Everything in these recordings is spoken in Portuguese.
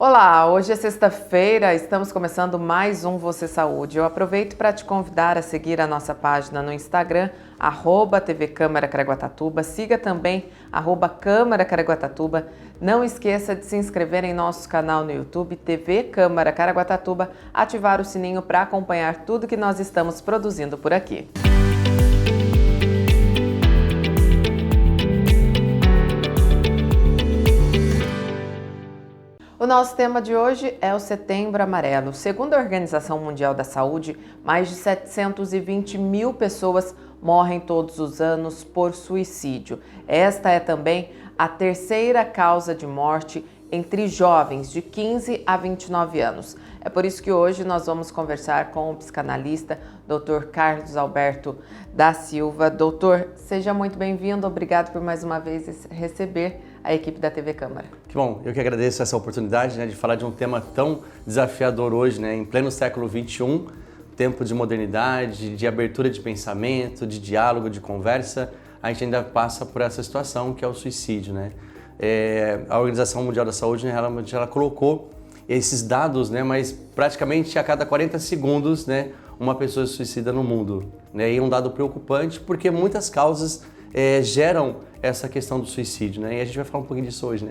Olá, hoje é sexta-feira, estamos começando mais um Você Saúde. Eu aproveito para te convidar a seguir a nossa página no Instagram, @TV Câmara Caraguatatuba, siga também @Câmara Caraguatatuba. Não esqueça de se inscrever em nosso canal no YouTube, TV Câmara Caraguatatuba, ativar o sininho para acompanhar tudo que nós estamos produzindo por aqui. O nosso tema de hoje é o Setembro Amarelo. Segundo a Organização Mundial da Saúde, mais de 720 mil pessoas morrem todos os anos por suicídio. Esta é também a terceira causa de morte entre jovens de 15 a 29 anos. É por isso que hoje nós vamos conversar com o psicanalista Dr. Carlos Alberto da Silva. Doutor, seja muito bem-vindo. Obrigado por mais uma vez receber a equipe da TV Câmara. Que bom, eu que agradeço essa oportunidade, de falar de um tema tão desafiador hoje, em pleno século XXI, tempo de modernidade, de abertura de pensamento, de diálogo, de conversa. A gente ainda passa por essa situação que é o suicídio, A Organização Mundial da Saúde, realmente, ela colocou esses dados, mas praticamente a cada 40 segundos, uma pessoa se suicida no mundo. E é um dado preocupante porque muitas causas geram essa questão do suicídio, E a gente vai falar um pouquinho disso hoje,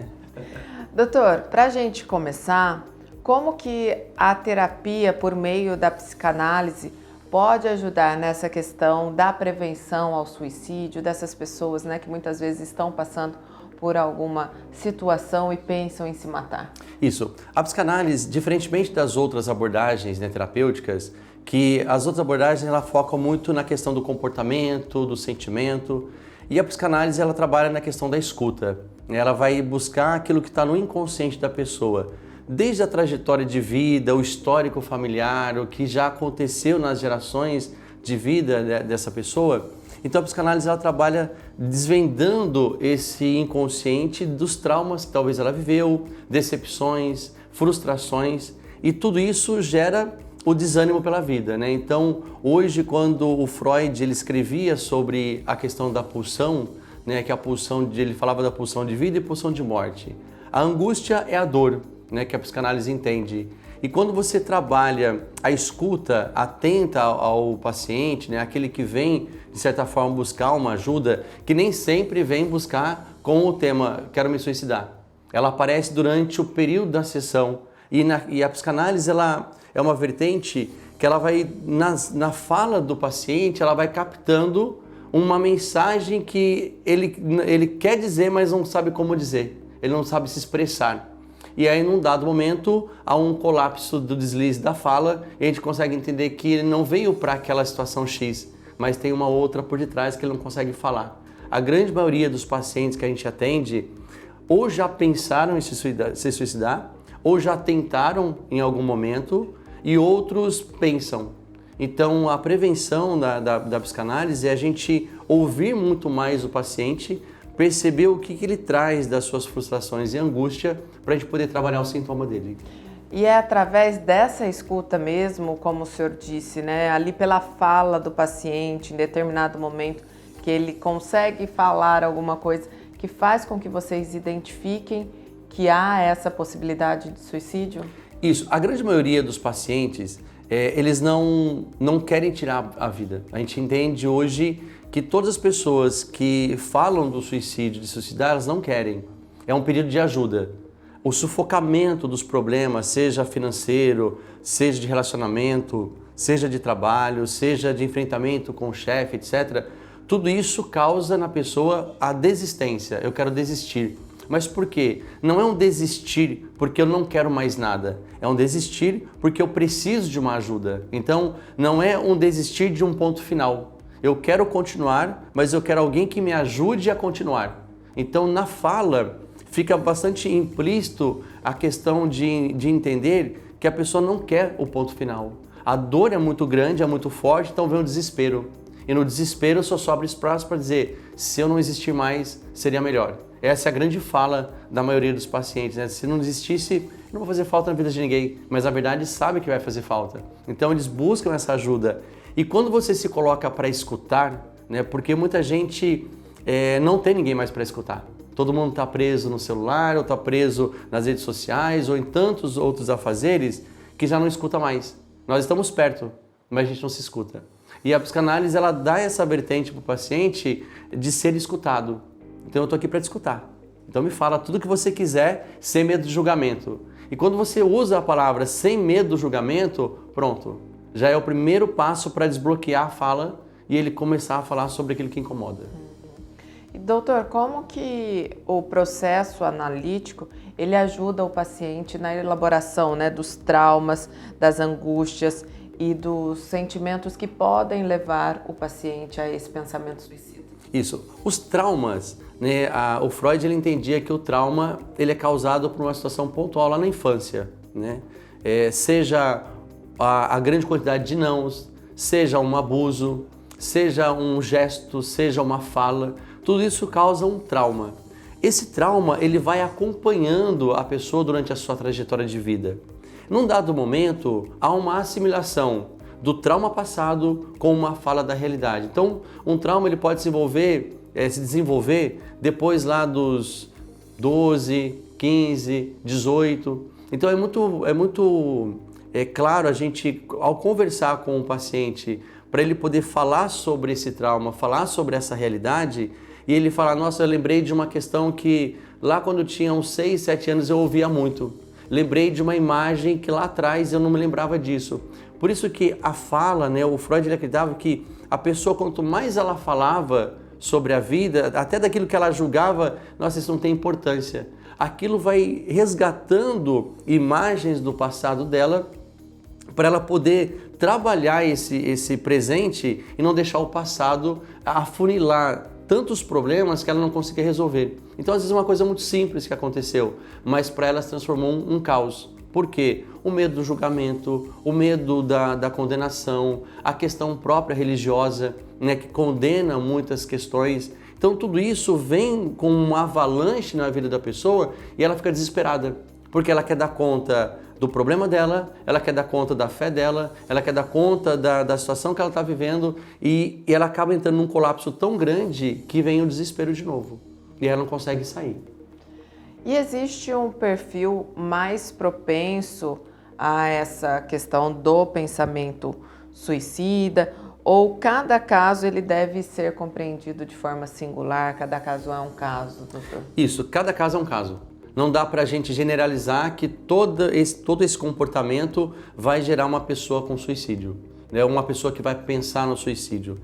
Doutor, para a gente começar, como que a terapia por meio da psicanálise pode ajudar nessa questão da prevenção ao suicídio dessas pessoas, que muitas vezes estão passando por alguma situação e pensam em se matar? Isso. A psicanálise, diferentemente das outras abordagens terapêuticas, que as outras abordagens ela focam muito na questão do comportamento, do sentimento, e a psicanálise ela trabalha na questão da escuta. Ela vai buscar aquilo que está no inconsciente da pessoa, desde a trajetória de vida, o histórico familiar, o que já aconteceu nas gerações de vida dessa pessoa. Então a psicanálise ela trabalha desvendando esse inconsciente dos traumas que talvez ela viveu, decepções, frustrações, e tudo isso gera o desânimo pela vida, Então, hoje, quando o Freud ele escrevia sobre a questão da pulsão, que a pulsão ele falava da pulsão de vida e pulsão de morte. A angústia é a dor, que a psicanálise entende. E quando você trabalha a escuta atenta ao paciente, aquele que vem, de certa forma, buscar uma ajuda, que nem sempre vem buscar com o tema quero me suicidar. Ela aparece durante o período da sessão e a psicanálise ela é uma vertente que ela vai, na fala do paciente, ela vai captando uma mensagem que ele quer dizer, mas não sabe como dizer. Ele não sabe se expressar. E aí, num dado momento, há um colapso do deslize da fala e a gente consegue entender que ele não veio para aquela situação X, mas tem uma outra por detrás que ele não consegue falar. A grande maioria dos pacientes que a gente atende ou já pensaram em se suicidar ou já tentaram em algum momento e outros pensam. Então, a prevenção da psicanálise é a gente ouvir muito mais o paciente, perceber o que ele traz das suas frustrações e angústia para a gente poder trabalhar o sintoma dele. E é através dessa escuta mesmo, como o senhor disse, ali pela fala do paciente, em determinado momento, que ele consegue falar alguma coisa que faz com que vocês identifiquem que há essa possibilidade de suicídio? Isso. A grande maioria dos pacientes, eles não querem tirar a vida. A gente entende hoje que todas as pessoas que falam do suicídio, de suicidar, elas não querem. É um pedido de ajuda. O sufocamento dos problemas, seja financeiro, seja de relacionamento, seja de trabalho, seja de enfrentamento com o chefe, etc., tudo isso causa na pessoa a desistência. Eu quero desistir. Mas por quê? Não é um desistir porque eu não quero mais nada. É um desistir porque eu preciso de uma ajuda. Então, não é um desistir de um ponto final. Eu quero continuar, mas eu quero alguém que me ajude a continuar. Então, na fala, fica bastante implícito a questão de entender que a pessoa não quer o ponto final. A dor é muito grande, é muito forte, então vem o desespero. E no desespero só sobra espaço para dizer, se eu não existir mais, seria melhor. Essa é a grande fala da maioria dos pacientes, Se não existisse, não vai fazer falta na vida de ninguém, mas a verdade sabe que vai fazer falta. Então eles buscam essa ajuda. E quando você se coloca para escutar, porque muita gente não tem ninguém mais para escutar. Todo mundo está preso no celular, ou está preso nas redes sociais, ou em tantos outros afazeres que já não escuta mais. Nós estamos perto, mas a gente não se escuta. E a psicanálise, ela dá essa vertente para o paciente de ser escutado. Então eu estou aqui para te escutar. Então me fala tudo o que você quiser, sem medo de julgamento. E quando você usa a palavra sem medo do julgamento, pronto. Já é o primeiro passo para desbloquear a fala e ele começar a falar sobre aquilo que incomoda. E, doutor, como que o processo analítico ele ajuda o paciente na elaboração, né, dos traumas, das angústias e dos sentimentos que podem levar o paciente a esse pensamento suicida? Isso. Os traumas, né, o Freud ele entendia que o trauma ele é causado por uma situação pontual lá na infância, né? Seja a grande quantidade de nãos, seja um abuso, seja um gesto, seja uma fala, tudo isso causa um trauma. Esse trauma ele vai acompanhando a pessoa durante a sua trajetória de vida. Num dado momento, há uma assimilação do trauma passado com uma fala da realidade. Então, um trauma ele pode se desenvolver depois lá dos 12, 15, 18. Então, é muito claro a gente, ao conversar com o paciente, para ele poder falar sobre esse trauma, falar sobre essa realidade, e ele falar, nossa, eu lembrei de uma questão que lá quando eu tinha uns 6, 7 anos eu ouvia muito. Lembrei de uma imagem que lá atrás eu não me lembrava disso. Por isso que a fala, né, o Freud ele acreditava que a pessoa, quanto mais ela falava sobre a vida, até daquilo que ela julgava, nossa, isso não tem importância. Aquilo vai resgatando imagens do passado dela para ela poder trabalhar esse presente e não deixar o passado afunilar tantos problemas que ela não conseguia resolver. Então, às vezes, é uma coisa muito simples que aconteceu, mas para ela se transformou um caos. Por quê? O medo do julgamento, o medo da condenação, a questão própria religiosa, né, que condena muitas questões. Então, tudo isso vem com uma avalanche na vida da pessoa e ela fica desesperada, porque ela quer dar conta do problema dela, ela quer dar conta da fé dela, ela quer dar conta da situação que ela está vivendo e ela acaba entrando num colapso tão grande que vem o desespero de novo e ela não consegue sair. E existe um perfil mais propenso a essa questão do pensamento suicida ou cada caso ele deve ser compreendido de forma singular, cada caso é um caso, doutor? Isso, cada caso é um caso. Não dá para a gente generalizar que todo esse comportamento vai gerar uma pessoa com suicídio, né? Uma pessoa que vai pensar no suicídio.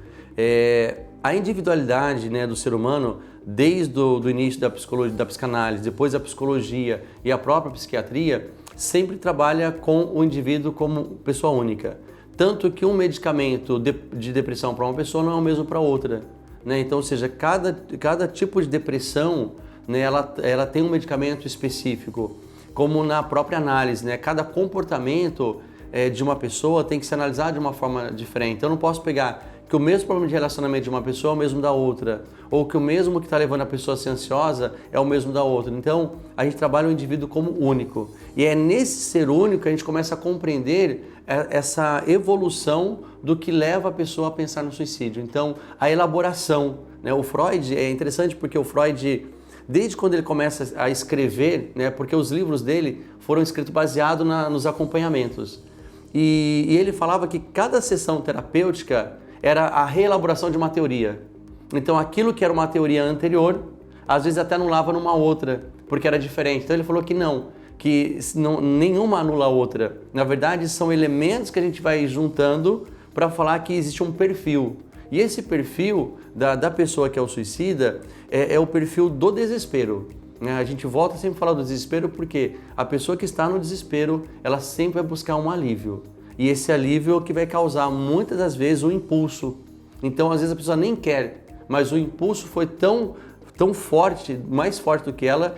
A individualidade, né, do ser humano, desde o início da psicologia, da psicanálise, depois da psicologia e a própria psiquiatria, sempre trabalha com o indivíduo como pessoa única. Tanto que um medicamento de depressão para uma pessoa não é o mesmo para outra, né? Então, ou seja, cada tipo de depressão, né, ela tem um medicamento específico, como na própria análise, né? Cada comportamento de uma pessoa tem que ser analisado de uma forma diferente. Então, eu não posso pegar que o mesmo problema de relacionamento de uma pessoa é o mesmo da outra, ou que o mesmo que está levando a pessoa a ser ansiosa é o mesmo da outra. Então, a gente trabalha o indivíduo como único. E é nesse ser único que a gente começa a compreender essa evolução do que leva a pessoa a pensar no suicídio. Então, a elaboração, né? O Freud é interessante porque o Freud, desde quando ele começa a escrever, né, porque os livros dele foram escritos baseados nos acompanhamentos. E ele falava que cada sessão terapêutica era a reelaboração de uma teoria. Então aquilo que era uma teoria anterior, às vezes até anulava numa outra, porque era diferente. Então ele falou que nenhuma anula a outra. Na verdade, são elementos que a gente vai juntando para falar que existe um perfil. E esse perfil da pessoa que é o suicida é o perfil do desespero. A gente volta sempre a falar do desespero porque a pessoa que está no desespero, ela sempre vai buscar um alívio. E esse alívio é o que vai causar muitas das vezes o impulso. Então, às vezes a pessoa nem quer, mas o impulso foi tão forte, mais forte do que ela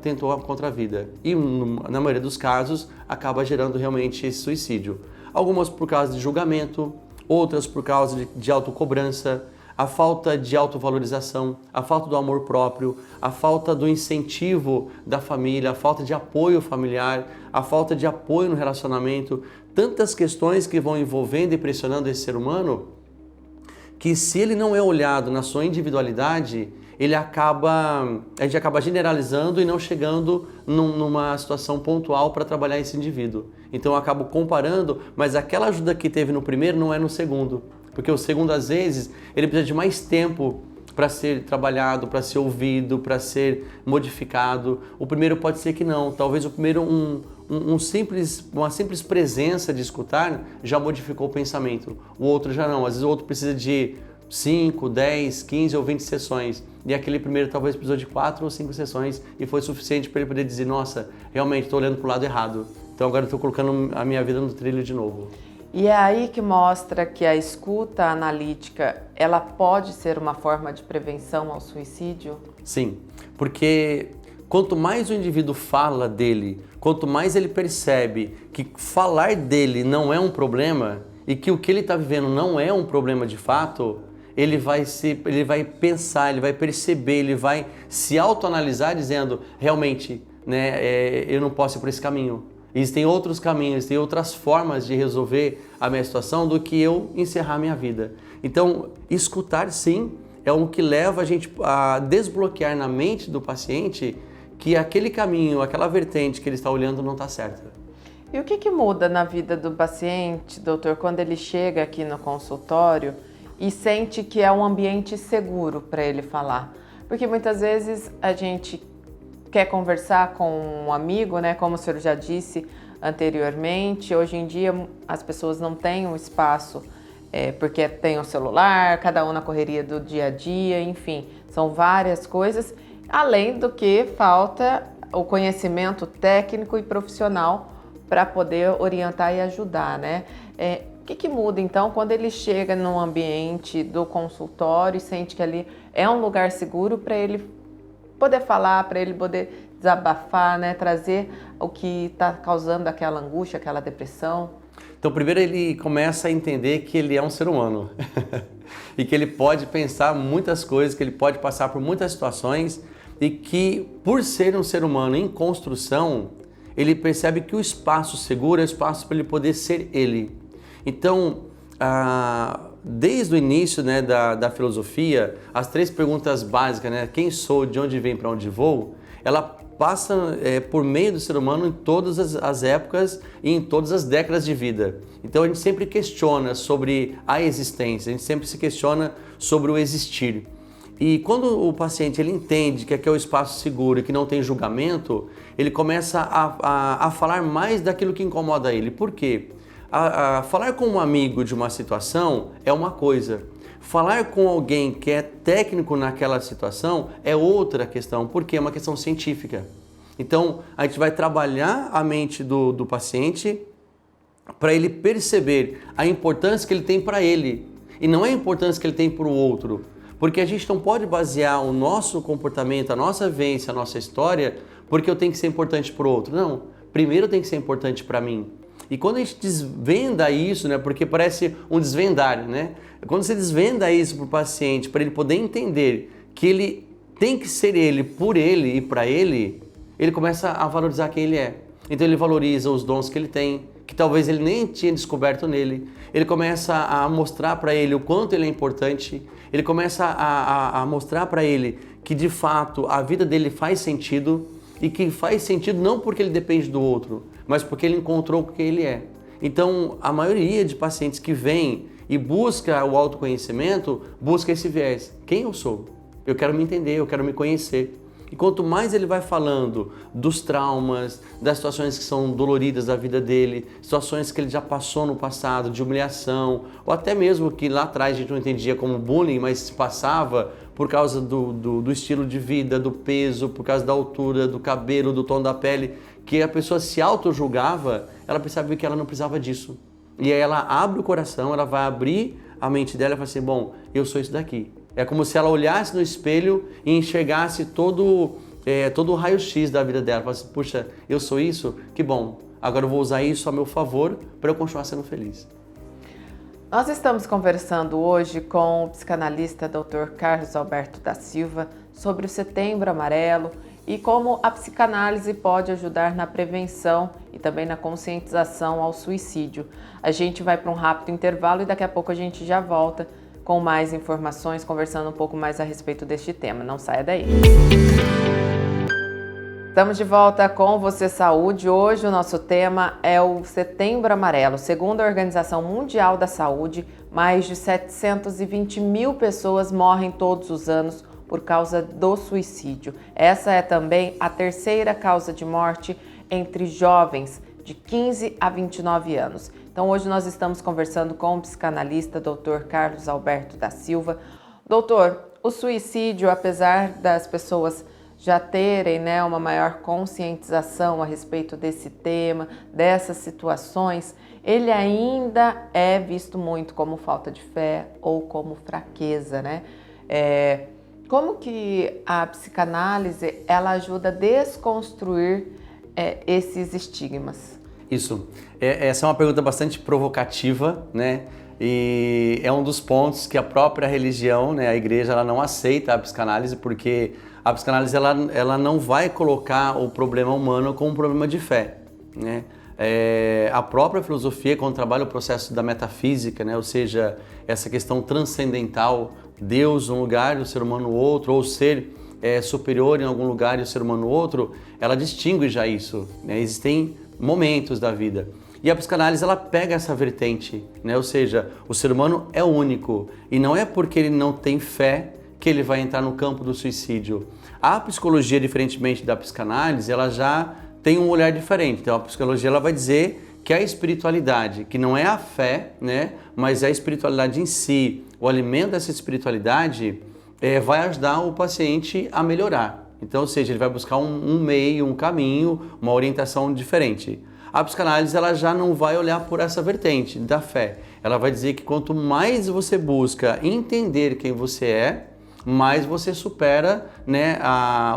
tentou contra a vida. E na maioria dos casos, acaba gerando realmente esse suicídio. Algumas por causa de julgamento, outras por causa de autocobrança, a falta de autovalorização, a falta do amor próprio, a falta do incentivo da família, a falta de apoio familiar, a falta de apoio no relacionamento, tantas questões que vão envolvendo e pressionando esse ser humano, que se ele não é olhado na sua individualidade, a gente acaba generalizando e não chegando numa situação pontual para trabalhar esse indivíduo. Então eu acabo comparando, mas aquela ajuda que teve no primeiro não é no segundo. Porque o segundo, às vezes, ele precisa de mais tempo para ser trabalhado, para ser ouvido, para ser modificado. O primeiro pode ser que não. Talvez o primeiro, uma simples presença de escutar já modificou o pensamento. O outro já não. Às vezes o outro precisa de 5, 10, 15 ou 20 sessões. E aquele primeiro talvez precisou de 4 ou 5 sessões e foi suficiente para ele poder dizer, nossa, realmente estou olhando para o lado errado. Então agora estou colocando a minha vida no trilho de novo. E é aí que mostra que a escuta analítica, ela pode ser uma forma de prevenção ao suicídio? Sim, porque quanto mais o indivíduo fala dele, quanto mais ele percebe que falar dele não é um problema e que o que ele está vivendo não é um problema de fato, ele vai pensar, ele vai perceber, ele vai se autoanalisar dizendo, realmente, né, eu não posso ir por esse caminho. Existem outros caminhos, tem outras formas de resolver a minha situação do que eu encerrar a minha vida. Então, escutar sim é o que leva a gente a desbloquear na mente do paciente que aquele caminho, aquela vertente que ele está olhando não está certa. E o que muda na vida do paciente, doutor, quando ele chega aqui no consultório e sente que é um ambiente seguro para ele falar? Porque muitas vezes a gente quer conversar com um amigo, né? Como o senhor já disse anteriormente, hoje em dia as pessoas não têm um espaço porque tem o celular, cada um na correria do dia a dia, enfim, são várias coisas, além do que falta o conhecimento técnico e profissional para poder orientar e ajudar, né? O que muda então quando ele chega no ambiente do consultório e sente que ali é um lugar seguro para ele poder falar, para ele poder desabafar, né? Trazer o que está causando aquela angústia, aquela depressão? Então, primeiro ele começa a entender que ele é um ser humano e que ele pode pensar muitas coisas, que ele pode passar por muitas situações e que, por ser um ser humano em construção, ele percebe que o espaço seguro é o espaço para ele poder ser ele. Então, desde o início, né, da filosofia, as 3 perguntas básicas, né, quem sou, de onde venho, para onde vou, ela passa por meio do ser humano em todas as épocas e em todas as décadas de vida. Então a gente sempre questiona sobre a existência, a gente sempre se questiona sobre o existir. E quando o paciente ele entende que aqui é o espaço seguro e que não tem julgamento, ele começa a falar mais daquilo que incomoda ele. Por quê? Falar com um amigo de uma situação é uma coisa. Falar com alguém que é técnico naquela situação é outra questão, porque é uma questão científica. Então, a gente vai trabalhar a mente do paciente para ele perceber a importância que ele tem para ele e não é a importância que ele tem para o outro. Porque a gente não pode basear o nosso comportamento, a nossa vivência, a nossa história, porque eu tenho que ser importante para o outro. Não, primeiro tem que ser importante para mim. E quando a gente desvenda isso, né, porque parece um desvendar, né? Quando você desvenda isso para o paciente, para ele poder entender que ele tem que ser ele, por ele e para ele, ele começa a valorizar quem ele é. Então ele valoriza os dons que ele tem, que talvez ele nem tinha descoberto nele. Ele começa a mostrar para ele o quanto ele é importante. Ele começa a mostrar para ele que de fato a vida dele faz sentido e que faz sentido não porque ele depende do outro, mas porque ele encontrou o que ele é. Então, a maioria de pacientes que vem e busca o autoconhecimento, busca esse viés. Quem eu sou? Eu quero me entender, eu quero me conhecer. E quanto mais ele vai falando dos traumas, das situações que são doloridas da vida dele, situações que ele já passou no passado, de humilhação, ou até mesmo que lá atrás a gente não entendia como bullying, mas se passava por causa do estilo de vida, do peso, por causa da altura, do cabelo, do tom da pele, que a pessoa se auto-julgava, ela percebia que ela não precisava disso. E aí ela abre o coração, ela vai abrir a mente dela e fala assim, bom, eu sou isso daqui. É como se ela olhasse no espelho e enxergasse todo o raio-x da vida dela. Falasse, puxa, eu sou isso? Que bom, agora eu vou usar isso a meu favor para eu continuar sendo feliz. Nós estamos conversando hoje com o psicanalista Dr. Carlos Alberto da Silva sobre o Setembro Amarelo e como a psicanálise pode ajudar na prevenção e também na conscientização ao suicídio. A gente vai para um rápido intervalo e daqui a pouco a gente já volta com mais informações, conversando um pouco mais a respeito deste tema. Não saia daí. Estamos de volta com Você Saúde. Hoje o nosso tema é o Setembro Amarelo. Segundo a Organização Mundial da Saúde, mais de 720 mil pessoas morrem todos os anos por causa do suicídio. Essa é também a terceira causa de morte entre jovens de 15 a 29 anos. Então hoje nós estamos conversando com o psicanalista Dr. Carlos Alberto da Silva. Doutor, o suicídio, apesar das pessoas já terem, uma maior conscientização a respeito desse tema, dessas situações, ele ainda é visto muito como falta de fé ou como fraqueza, Como que a psicanálise ela ajuda a desconstruir esses estigmas? Isso. Essa é uma pergunta bastante provocativa, E é um dos pontos que a própria religião, a igreja, ela não aceita a psicanálise, porque a psicanálise ela não vai colocar o problema humano como um problema de fé, A própria filosofia, quando trabalha o processo da metafísica, ou seja, essa questão transcendental, Deus um lugar e o ser humano outro, ou ser superior em algum lugar e o ser humano outro, ela distingue já isso, Existem momentos da vida. E a psicanálise ela pega essa vertente, Ou seja, o ser humano é único e não é porque ele não tem fé que ele vai entrar no campo do suicídio. A psicologia, diferentemente da psicanálise, ela já tem um olhar diferente. Então a psicologia ela vai dizer que a espiritualidade, que não é a fé, mas é a espiritualidade em si, o alimento dessa espiritualidade vai ajudar o paciente a melhorar. Então, ou seja, ele vai buscar um meio, um caminho, uma orientação diferente. A psicanálise ela já não vai olhar por essa vertente da fé. Ela vai dizer que quanto mais você busca entender quem você é, mais você supera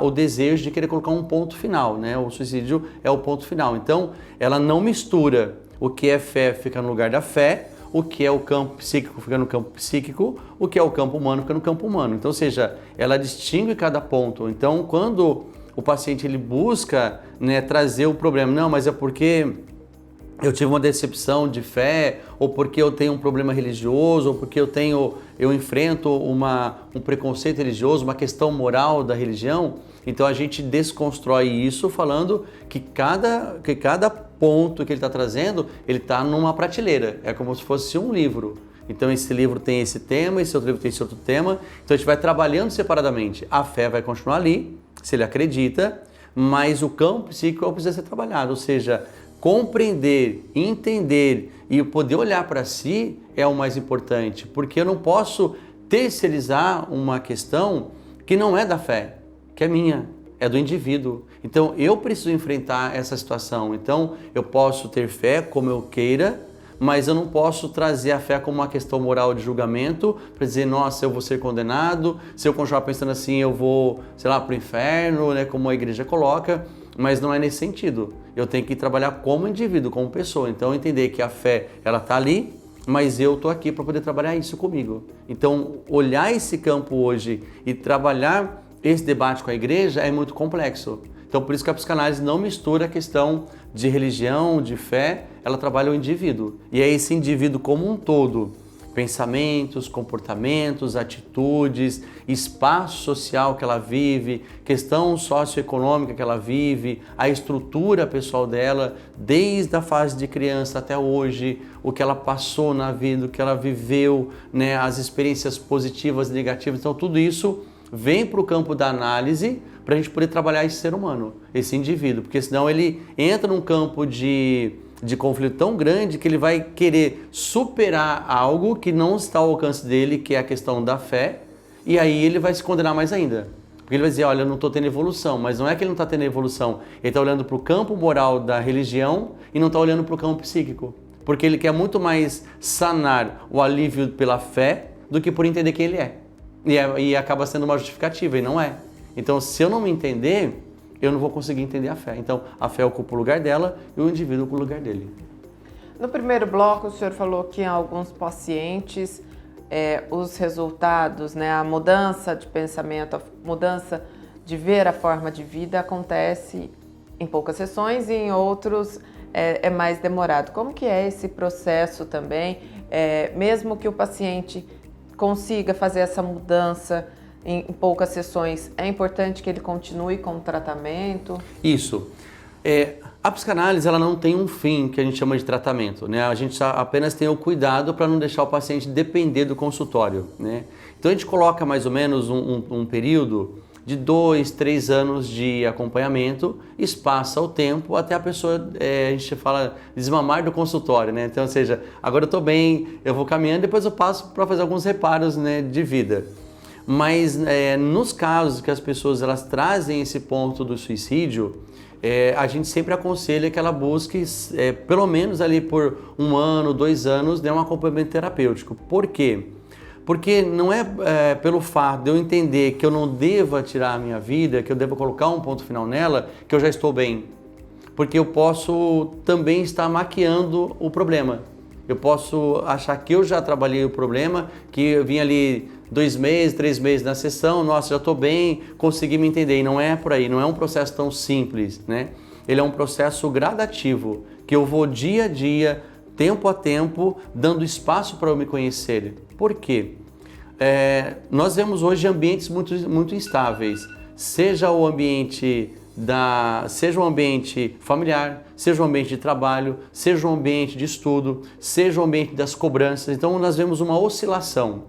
o desejo de querer colocar um ponto final. O suicídio é o ponto final. Então, ela não mistura o que é fé fica no lugar da fé, o que é o campo psíquico fica no campo psíquico, o que é o campo humano fica no campo humano. Então, ou seja, ela distingue cada ponto. Então, quando o paciente ele busca trazer o problema, não, mas é porque eu tive uma decepção de fé, ou porque eu tenho um problema religioso, ou porque eu enfrento um preconceito religioso, uma questão moral da religião. Então a gente desconstrói isso falando que cada ponto que ele está trazendo, ele está numa prateleira, é como se fosse um livro. Então esse livro tem esse tema, esse outro livro tem esse outro tema, então a gente vai trabalhando separadamente. A fé vai continuar ali, se ele acredita, mas o campo psíquico precisa ser trabalhado, ou seja, compreender, entender e poder olhar para si é o mais importante, porque eu não posso terceirizar uma questão que não é da fé, que é minha, é do indivíduo. Então eu preciso enfrentar essa situação. Então eu posso ter fé como eu queira, mas eu não posso trazer a fé como uma questão moral de julgamento para dizer, nossa, eu vou ser condenado, se eu continuar pensando assim eu vou, para o inferno, como a igreja coloca, mas não é nesse sentido. Eu tenho que trabalhar como indivíduo, como pessoa. Então entender que a fé, ela está ali, mas eu estou aqui para poder trabalhar isso comigo. Então olhar esse campo hoje e trabalhar esse debate com a igreja é muito complexo. Então por isso que a psicanálise não mistura a questão de religião, de fé, ela trabalha o indivíduo. E é esse indivíduo como um todo, pensamentos, comportamentos, atitudes, espaço social que ela vive, questão socioeconômica que ela vive, a estrutura pessoal dela, desde a fase de criança até hoje, o que ela passou na vida, o que ela viveu, as experiências positivas e negativas. Então tudo isso vem para o campo da análise para a gente poder trabalhar esse ser humano, esse indivíduo, porque senão ele entra num campo de conflito tão grande que ele vai querer superar algo que não está ao alcance dele, que é a questão da fé, e aí ele vai se condenar mais ainda. Porque ele vai dizer, olha, eu não estou tendo evolução, mas não é que ele não está tendo evolução, ele está olhando para o campo moral da religião e não está olhando para o campo psíquico, porque ele quer muito mais sanar o alívio pela fé do que por entender quem ele é. E acaba sendo uma justificativa, e não é. Então, se eu não me entender, eu não vou conseguir entender a fé. Então, a fé ocupa o lugar dela e o indivíduo ocupa o lugar dele. No primeiro bloco, o senhor falou que em alguns pacientes, os resultados, a mudança de pensamento, a mudança de ver a forma de vida acontece em poucas sessões e em outros é mais demorado. Como que é esse processo também, mesmo que o paciente consiga fazer essa mudança em poucas sessões, é importante que ele continue com o tratamento? Isso. A psicanálise ela não tem um fim que a gente chama de tratamento, né? A gente apenas tem o cuidado para não deixar o paciente depender do consultório, né? Então a gente coloca mais ou menos um período de 2, 3 anos de acompanhamento, espaça o tempo até a pessoa, a gente fala, desmamar do consultório, né? Então, ou seja, agora eu estou bem, eu vou caminhando, depois eu passo para fazer alguns reparos, né, de vida. Mas nos casos que as pessoas elas trazem esse ponto do suicídio, a gente sempre aconselha que ela busque, pelo menos ali por 1 ano, 2 anos, um acompanhamento terapêutico. Por quê? Porque não é pelo fato de eu entender que eu não deva tirar a minha vida, que eu devo colocar um ponto final nela, que eu já estou bem. Porque eu posso também estar maquiando o problema. Eu posso achar que eu já trabalhei o problema, que eu vim ali 2 meses, 3 meses na sessão, nossa, já estou bem, consegui me entender. E não é por aí, não é um processo tão simples, né? Ele é um processo gradativo, que eu vou dia a dia, tempo a tempo, dando espaço para eu me conhecer. Por quê? Nós vemos hoje ambientes muito instáveis, seja o ambiente familiar, seja o ambiente de trabalho, seja o ambiente de estudo, seja o ambiente das cobranças. Então nós vemos uma oscilação.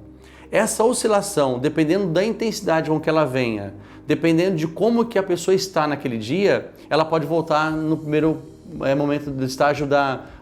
Essa oscilação, dependendo da intensidade com que ela venha, dependendo de como que a pessoa está naquele dia, ela pode voltar no primeiro momento do estágio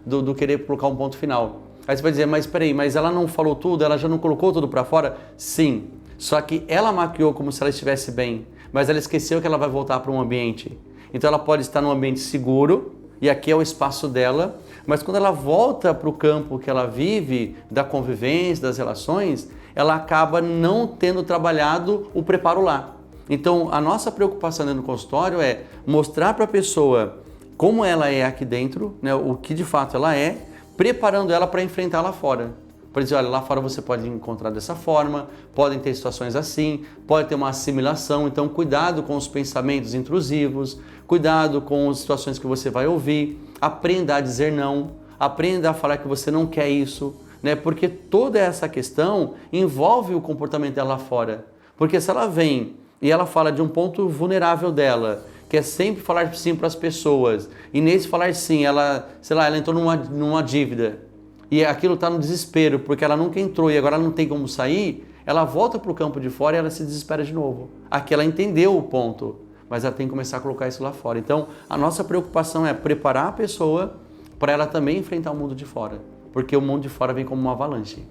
do querer colocar um ponto final. Aí você vai dizer, mas peraí, mas ela não falou tudo, ela já não colocou tudo para fora? Sim, só que ela maquiou como se ela estivesse bem, mas ela esqueceu que ela vai voltar para um ambiente. Então ela pode estar num ambiente seguro, e aqui é o espaço dela, mas quando ela volta para o campo que ela vive, da convivência, das relações, ela acaba não tendo trabalhado o preparo lá. Então a nossa preocupação dentro do consultório é mostrar para a pessoa como ela é aqui dentro, né, o que de fato ela é, preparando ela para enfrentar lá fora. Por dizer, olha, lá fora você pode encontrar dessa forma, podem ter situações assim, pode ter uma assimilação, então cuidado com os pensamentos intrusivos, cuidado com as situações que você vai ouvir, aprenda a dizer não, aprenda a falar que você não quer isso, né? Porque toda essa questão envolve o comportamento dela lá fora. Porque se ela vem e ela fala de um ponto vulnerável dela, que é sempre falar sim para as pessoas, e nesse falar sim, ela, sei lá, ela entrou numa dívida, e aquilo está no desespero, porque ela nunca entrou e agora ela não tem como sair, ela volta para o campo de fora e ela se desespera de novo. Aqui ela entendeu o ponto, mas ela tem que começar a colocar isso lá fora. Então, a nossa preocupação é preparar a pessoa para ela também enfrentar o mundo de fora, porque o mundo de fora vem como uma avalanche.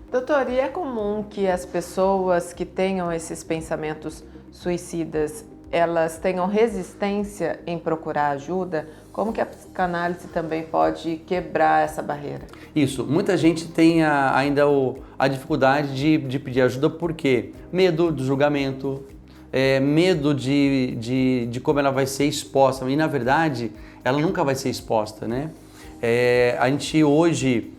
Doutor, e é comum que as pessoas que tenham esses pensamentos suicidas, elas tenham resistência em procurar ajuda? Como que a psicanálise também pode quebrar essa barreira? Isso, muita gente tem ainda a dificuldade de pedir ajuda porque medo do julgamento, medo de como ela vai ser exposta, e na verdade ela nunca vai ser exposta, né? A gente hoje,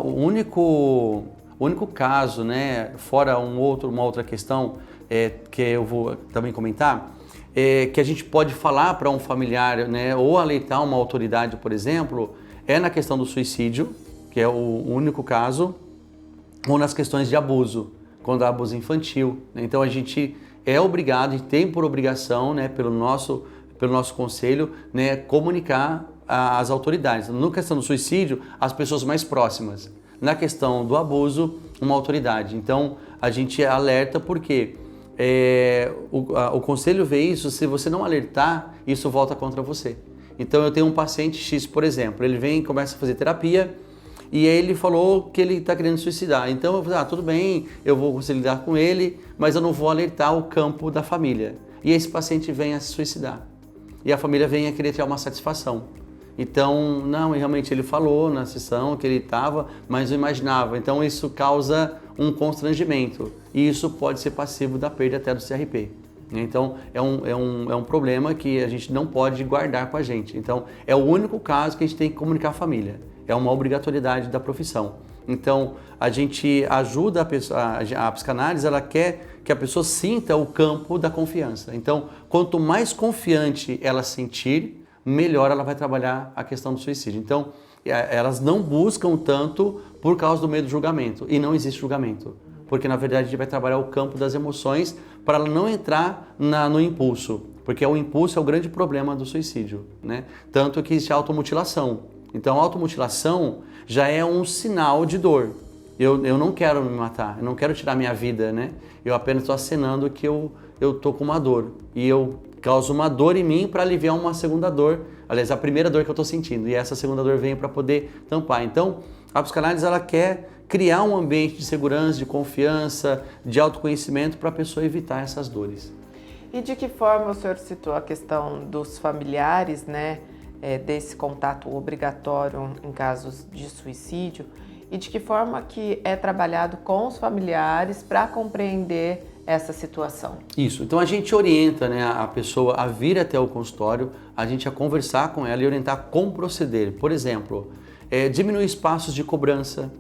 o único caso, né, fora uma outra questão que eu vou também comentar, que a gente pode falar para um familiar, né, ou alertar uma autoridade, por exemplo, é na questão do suicídio, que é o único caso, ou nas questões de abuso, quando há abuso infantil. Então a gente é obrigado e tem por obrigação, né, pelo nosso conselho, né, comunicar às autoridades. Na questão do suicídio, as pessoas mais próximas. Na questão do abuso, uma autoridade. Então a gente alerta porque o conselho vê isso, se você não alertar, isso volta contra você. Então eu tenho um paciente X, por exemplo, ele vem e começa a fazer terapia e aí ele falou que ele está querendo suicidar. Então eu falei, tudo bem, eu vou conseguir lidar com ele, mas eu não vou alertar o campo da família. E esse paciente vem a se suicidar. E a família vem a querer ter uma satisfação. Então, não, realmente ele falou na sessão que ele estava, mas eu imaginava. Então isso causa um constrangimento e isso pode ser passivo da perda até do CRP. Então é um problema que a gente não pode guardar com a gente. Então é o único caso que a gente tem que comunicar à família. É uma obrigatoriedade da profissão. Então a gente ajuda a psicanálise, ela quer que a pessoa sinta o campo da confiança. Então quanto mais confiante ela sentir, melhor ela vai trabalhar a questão do suicídio. Então, elas não buscam tanto por causa do medo do julgamento, e não existe julgamento, porque na verdade a gente vai trabalhar o campo das emoções para ela não entrar no impulso, porque o impulso é o grande problema do suicídio, né? Tanto que existe a automutilação. Então a automutilação já é um sinal de dor. Eu não quero me matar, eu não quero tirar minha vida, né? Eu apenas estou acenando que eu estou com uma dor, e eu causo uma dor em mim para aliviar uma segunda dor, aliás, a primeira dor que eu estou sentindo, e essa segunda dor vem para poder tampar. Então, a psicanálise ela quer criar um ambiente de segurança, de confiança, de autoconhecimento para a pessoa evitar essas dores. E de que forma o senhor citou a questão dos familiares, né, desse contato obrigatório em casos de suicídio, e de que forma que é trabalhado com os familiares para compreender essa situação? Isso, então a gente orienta, né, a pessoa a vir até o consultório, a gente a conversar com ela e orientar como proceder. Por exemplo, diminuir espaços de cobrança,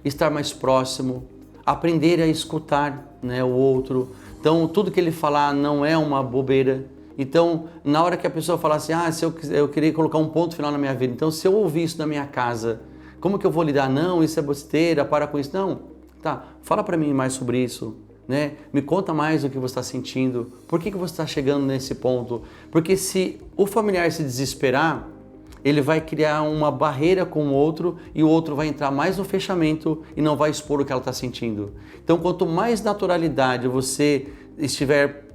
estar mais próximo, aprender a escutar, né, o outro. Então tudo que ele falar não é uma bobeira. Então na hora que a pessoa falar assim, se eu queria colocar um ponto final na minha vida, então se eu ouvir isso na minha casa, como que eu vou lidar? Não, isso é besteira, para com isso. Não, tá, fala para mim mais sobre isso. Né? Me conta mais o que você está sentindo, por que você está chegando nesse ponto? Porque se o familiar se desesperar, ele vai criar uma barreira com o outro e o outro vai entrar mais no fechamento e não vai expor o que ela está sentindo. Então, quanto mais naturalidade você estiver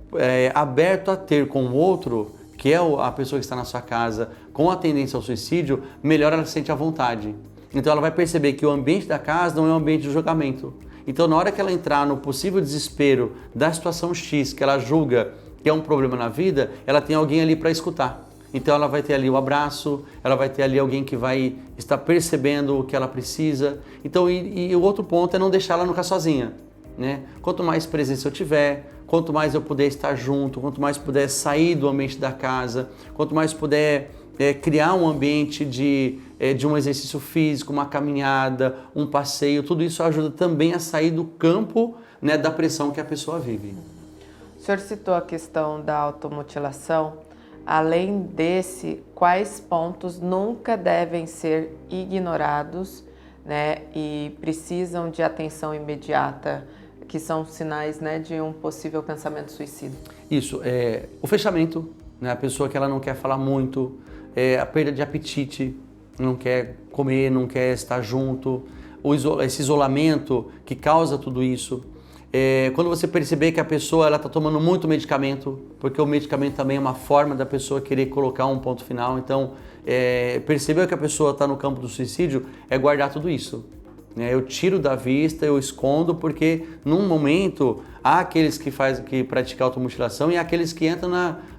aberto a ter com o outro, que é a pessoa que está na sua casa, com a tendência ao suicídio, melhor ela se sente à vontade. Então ela vai perceber que o ambiente da casa não é um ambiente de julgamento. Então, na hora que ela entrar no possível desespero da situação X, que ela julga que é um problema na vida, ela tem alguém ali para escutar. Então, ela vai ter ali o abraço, ela vai ter ali alguém que vai estar percebendo o que ela precisa. Então, e o outro ponto é não deixar ela nunca sozinha, né? Quanto mais presença eu tiver, quanto mais eu puder estar junto, quanto mais puder sair do ambiente da casa, quanto mais puder criar um ambiente de um exercício físico, uma caminhada, um passeio, tudo isso ajuda também a sair do campo, né, da pressão que a pessoa vive. O senhor citou a questão da automutilação. Além desse, quais pontos nunca devem ser ignorados, né, e precisam de atenção imediata, que são sinais, né, de um possível pensamento suicida? Isso, o fechamento, né, a pessoa que ela não quer falar muito, a perda de apetite, não quer comer, não quer estar junto, esse isolamento que causa tudo isso. Quando você perceber que a pessoa está tomando muito medicamento, porque o medicamento também é uma forma da pessoa querer colocar um ponto final, então perceber que a pessoa está no campo do suicídio é guardar tudo isso. Eu tiro da vista, eu escondo, porque num momento há aqueles que praticam automutilação e há aqueles que entram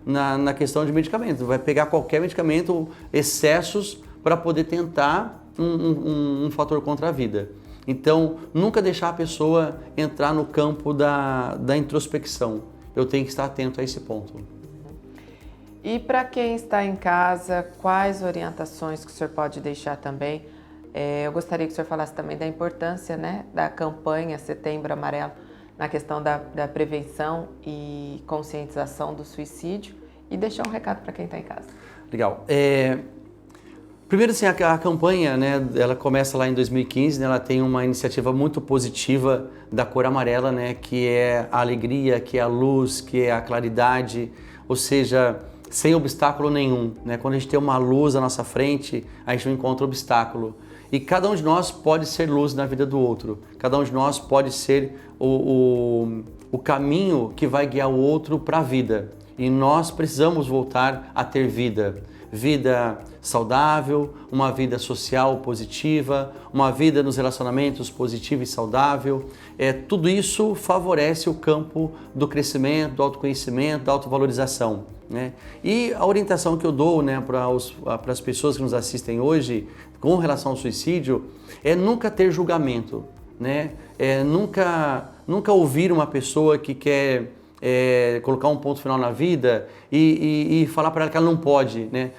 na questão de medicamento. Vai pegar qualquer medicamento, excessos, para poder tentar um fator contra a vida. Então, nunca deixar a pessoa entrar no campo da introspecção. Eu tenho que estar atento a esse ponto. E para quem está em casa, quais orientações que o senhor pode deixar também? Eu gostaria que o senhor falasse também da importância, né, da campanha Setembro Amarelo na questão da prevenção e conscientização do suicídio, e deixar um recado para quem está em casa. Legal. Primeiro, assim, a campanha, né, ela começa lá em 2015, né, ela tem uma iniciativa muito positiva da cor amarela, né, que é a alegria, que é a luz, que é a claridade, ou seja, sem obstáculo nenhum, né? Quando a gente tem uma luz à nossa frente, a gente não encontra obstáculo. E cada um de nós pode ser luz na vida do outro. Cada um de nós pode ser o caminho que vai guiar o outro para a vida. E nós precisamos voltar a ter vida. Vida saudável, uma vida social positiva, uma vida nos relacionamentos positiva e saudável. Tudo isso favorece o campo do crescimento, do autoconhecimento, da autovalorização, né? E a orientação que eu dou, né, para as pessoas que nos assistem hoje com relação ao suicídio é nunca ter julgamento, né? Nunca ouvir uma pessoa que quer colocar um ponto final na vida e falar para ela que ela não pode, né?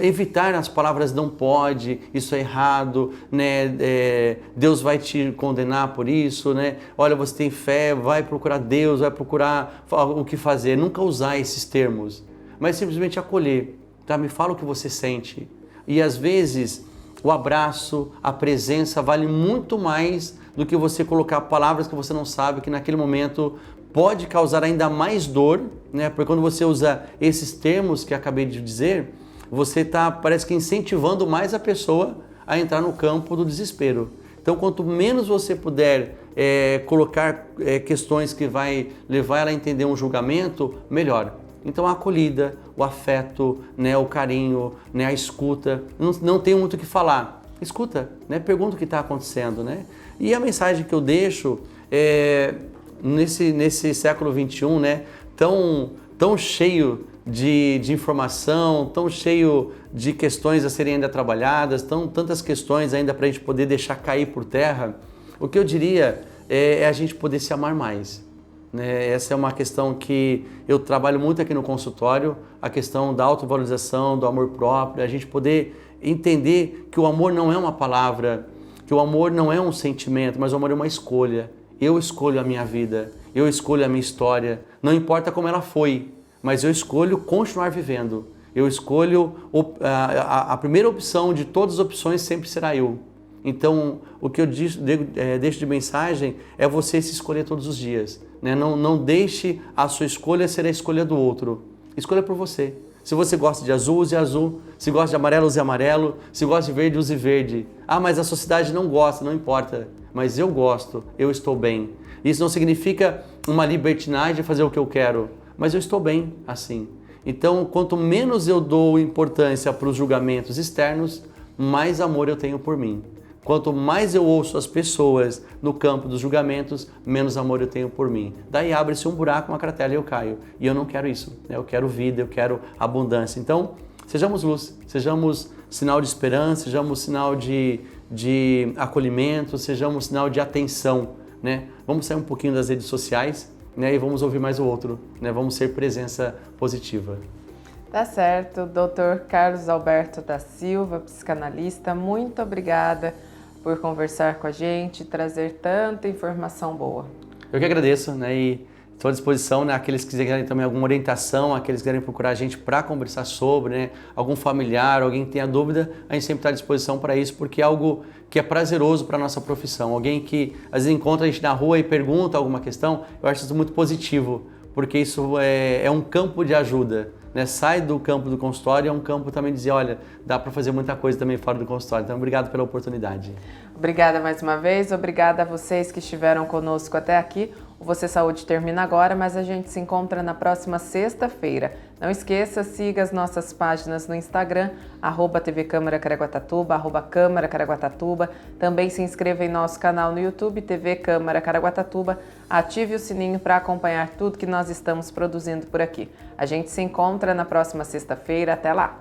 Evitar as palavras não pode, isso é errado, né? Deus vai te condenar por isso, né? Olha, você tem fé, vai procurar Deus, vai procurar o que fazer. Nunca usar esses termos, mas simplesmente acolher, tá? Me fala o que você sente. E às vezes o abraço, a presença vale muito mais do que você colocar palavras que você não sabe, que naquele momento pode causar ainda mais dor, né? Porque quando você usa esses termos que acabei de dizer, você está, parece que incentivando mais a pessoa a entrar no campo do desespero. Então, quanto menos você puder colocar questões que vai levar ela a entender um julgamento, melhor. Então, a acolhida, o afeto, né, o carinho, né, a escuta, não tem muito o que falar. Escuta, né, pergunta o que está acontecendo, né? E a mensagem que eu deixo nesse século XXI, né, tão cheio de informação, tão cheio de questões a serem ainda trabalhadas, tantas questões ainda para a gente poder deixar cair por terra, o que eu diria é a gente poder se amar mais. Né? Essa é uma questão que eu trabalho muito aqui no consultório, a questão da autovalorização, do amor próprio, a gente poder entender que o amor não é uma palavra, que o amor não é um sentimento, mas o amor é uma escolha. Eu escolho a minha vida, eu escolho a minha história, não importa como ela foi, mas eu escolho continuar vivendo. Eu escolho, a primeira opção de todas as opções sempre será eu. Então, o que eu deixo de mensagem é você se escolher todos os dias. Né? Não deixe a sua escolha ser a escolha do outro. Escolha por você. Se você gosta de azul, use azul. Se gosta de amarelo, use amarelo. Se gosta de verde, use verde. Ah, mas a sociedade não gosta, não importa. Mas eu gosto, eu estou bem. Isso não significa uma libertinagem de fazer o que eu quero. Mas eu estou bem assim. Então, quanto menos eu dou importância para os julgamentos externos, mais amor eu tenho por mim. Quanto mais eu ouço as pessoas no campo dos julgamentos, menos amor eu tenho por mim. Daí abre-se um buraco, uma cratera e eu caio. E eu não quero isso. Né? Eu quero vida, eu quero abundância. Então, sejamos luz, sejamos sinal de esperança, sejamos sinal de acolhimento, sejamos sinal de atenção. Né? Vamos sair um pouquinho das redes sociais, né, e vamos ouvir mais o outro, né? Vamos ser presença positiva. Tá certo, Dr. Carlos Alberto da Silva, psicanalista, muito obrigada por conversar com a gente, trazer tanta informação boa. Eu que agradeço, né, e estou à disposição, né, aqueles que quiserem também alguma orientação, aqueles que quiserem procurar a gente para conversar sobre, né, algum familiar, alguém que tenha dúvida, a gente sempre está à disposição para isso, porque é algo que é prazeroso para a nossa profissão. Alguém que às vezes encontra a gente na rua e pergunta alguma questão, eu acho isso muito positivo, porque isso é um campo de ajuda. Né? Sai do campo do consultório, é um campo também de dizer, olha, dá para fazer muita coisa também fora do consultório. Então, obrigado pela oportunidade. Obrigada mais uma vez, obrigada a vocês que estiveram conosco até aqui. O Você Saúde termina agora, mas a gente se encontra na próxima sexta-feira. Não esqueça, siga as nossas páginas no Instagram, @TV Câmara Caraguatatuba, @Câmara Caraguatatuba. Também se inscreva em nosso canal no YouTube, TV Câmara Caraguatatuba. Ative o sininho para acompanhar tudo que nós estamos produzindo por aqui. A gente se encontra na próxima sexta-feira. Até lá!